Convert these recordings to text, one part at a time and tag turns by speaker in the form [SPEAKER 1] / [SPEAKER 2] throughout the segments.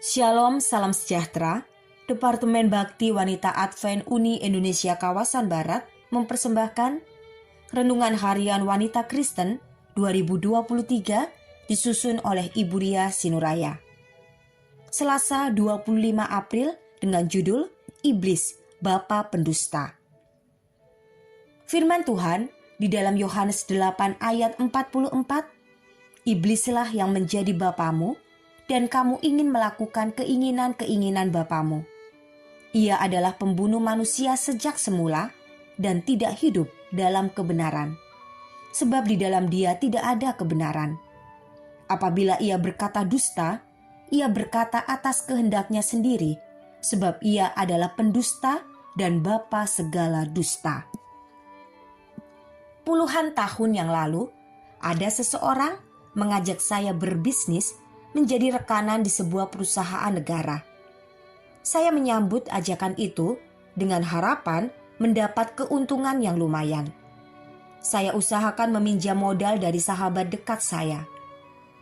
[SPEAKER 1] Shalom, salam sejahtera. Departemen Bakti Wanita Advent Uni Indonesia Kawasan Barat mempersembahkan Renungan Harian Wanita Kristen 2023 disusun oleh Ibu Ria Sinuraya. Selasa 25 April dengan judul Iblis, Bapa Pendusta. Firman Tuhan di dalam Yohanes 8 ayat 44, Iblislah yang menjadi bapamu, dan kamu ingin melakukan keinginan-keinginan bapamu. Ia adalah pembunuh manusia sejak semula dan tidak hidup dalam kebenaran. Sebab di dalam dia tidak ada kebenaran. Apabila ia berkata dusta, ia berkata atas kehendaknya sendiri, sebab ia adalah pendusta dan bapa segala dusta. Puluhan tahun yang lalu, ada seseorang mengajak saya berbisnis menjadi rekanan di sebuah perusahaan negara. Saya menyambut ajakan itu dengan harapan mendapat keuntungan yang lumayan. Saya usahakan meminjam modal dari sahabat dekat saya.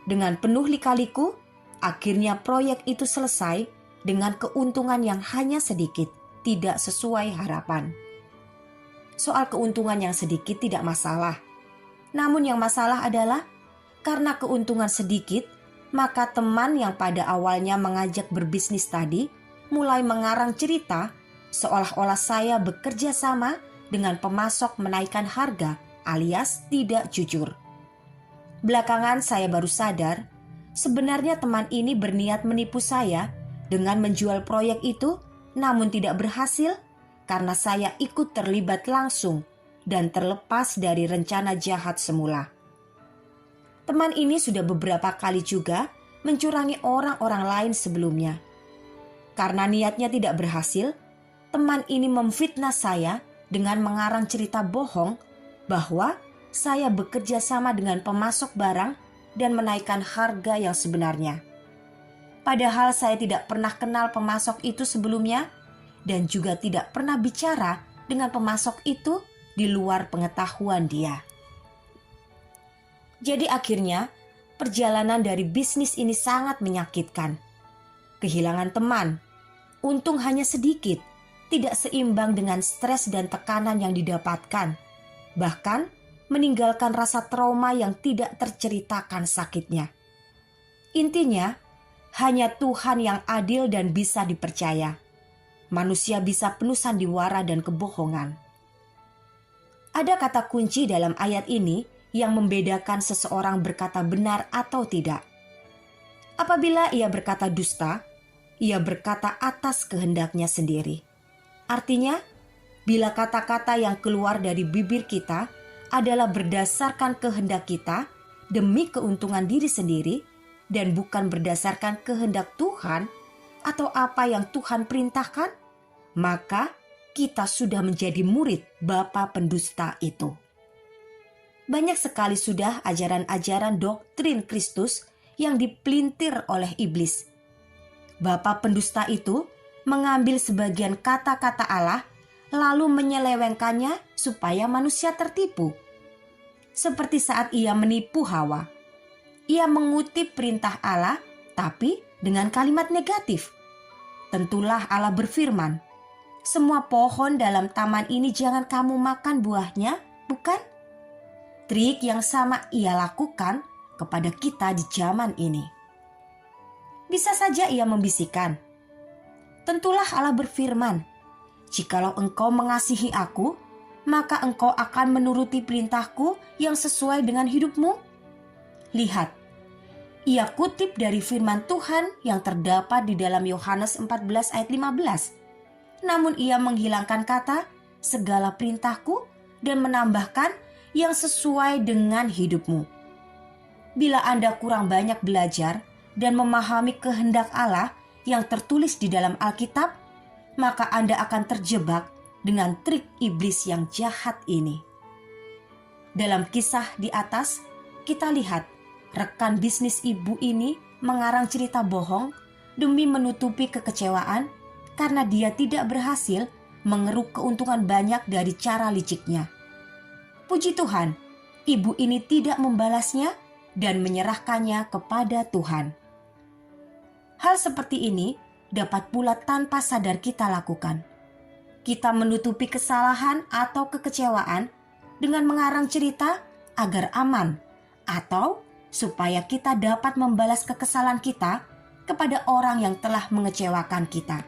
[SPEAKER 1] Dengan penuh lika-liku, akhirnya proyek itu selesai dengan keuntungan yang hanya sedikit, tidak sesuai harapan. Soal keuntungan yang sedikit tidak masalah. Namun yang masalah adalah karena keuntungan sedikit, maka teman yang pada awalnya mengajak berbisnis tadi mulai mengarang cerita seolah-olah saya bekerja sama dengan pemasok menaikkan harga alias tidak jujur. Belakangan saya baru sadar, sebenarnya teman ini berniat menipu saya dengan menjual proyek itu, namun tidak berhasil karena saya ikut terlibat langsung dan terlepas dari rencana jahat semula. Teman ini sudah beberapa kali juga mencurangi orang-orang lain sebelumnya. Karena niatnya tidak berhasil, teman ini memfitnah saya dengan mengarang cerita bohong bahwa saya bekerja sama dengan pemasok barang dan menaikkan harga yang sebenarnya. Padahal saya tidak pernah kenal pemasok itu sebelumnya dan juga tidak pernah bicara dengan pemasok itu di luar pengetahuan dia. Jadi akhirnya, perjalanan dari bisnis ini sangat menyakitkan. Kehilangan teman, untung hanya sedikit, tidak seimbang dengan stres dan tekanan yang didapatkan. Bahkan, meninggalkan rasa trauma yang tidak terceritakan sakitnya. Intinya, hanya Tuhan yang adil dan bisa dipercaya. Manusia bisa penuh sandiwara dan kebohongan. Ada kata kunci dalam ayat ini yang membedakan seseorang berkata benar atau tidak. Apabila ia berkata dusta, ia berkata atas kehendaknya sendiri. Artinya, bila kata-kata yang keluar dari bibir kita adalah berdasarkan kehendak kita demi keuntungan diri sendiri dan bukan berdasarkan kehendak Tuhan atau apa yang Tuhan perintahkan, maka kita sudah menjadi murid Bapa pendusta itu. Banyak sekali sudah ajaran-ajaran doktrin Kristus yang dipelintir oleh iblis. Bapa pendusta itu mengambil sebagian kata-kata Allah lalu menyelewengkannya supaya manusia tertipu. Seperti saat ia menipu Hawa. Ia mengutip perintah Allah tapi dengan kalimat negatif. Tentulah Allah berfirman, "Semua pohon dalam taman ini jangan kamu makan buahnya, bukan?" Trik yang sama ia lakukan kepada kita di zaman ini. Bisa saja ia membisikkan, "Tentulah Allah berfirman, jikalau engkau mengasihi aku, maka engkau akan menuruti perintahku yang sesuai dengan hidupmu." Lihat, ia kutip dari firman Tuhan yang terdapat di dalam Yohanes 14 ayat 15. Namun ia menghilangkan kata segala perintahku dan menambahkan yang sesuai dengan hidupmu. Bila Anda kurang banyak belajar dan memahami kehendak Allah yang tertulis di dalam Alkitab, maka Anda akan terjebak dengan trik iblis yang jahat ini. Dalam kisah di atas, kita lihat rekan bisnis ibu ini mengarang cerita bohong demi menutupi kekecewaan karena dia tidak berhasil mengeruk keuntungan banyak dari cara liciknya. Puji Tuhan, ibu ini tidak membalasnya dan menyerahkannya kepada Tuhan. Hal seperti ini dapat pula tanpa sadar kita lakukan. Kita menutupi kesalahan atau kekecewaan dengan mengarang cerita agar aman, atau supaya kita dapat membalas kekesalan kita kepada orang yang telah mengecewakan kita.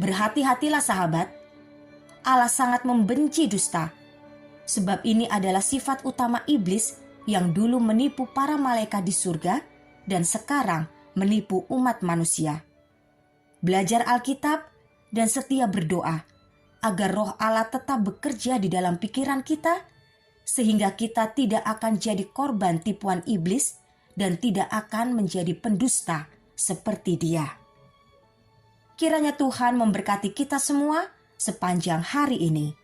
[SPEAKER 1] Berhati-hatilah sahabat, Allah sangat membenci dusta, sebab ini adalah sifat utama iblis yang dulu menipu para malaikat di surga dan sekarang menipu umat manusia. Belajar Alkitab dan setia berdoa agar roh Allah tetap bekerja di dalam pikiran kita, sehingga kita tidak akan jadi korban tipuan iblis dan tidak akan menjadi pendusta seperti dia. Kiranya Tuhan memberkati kita semua sepanjang hari ini.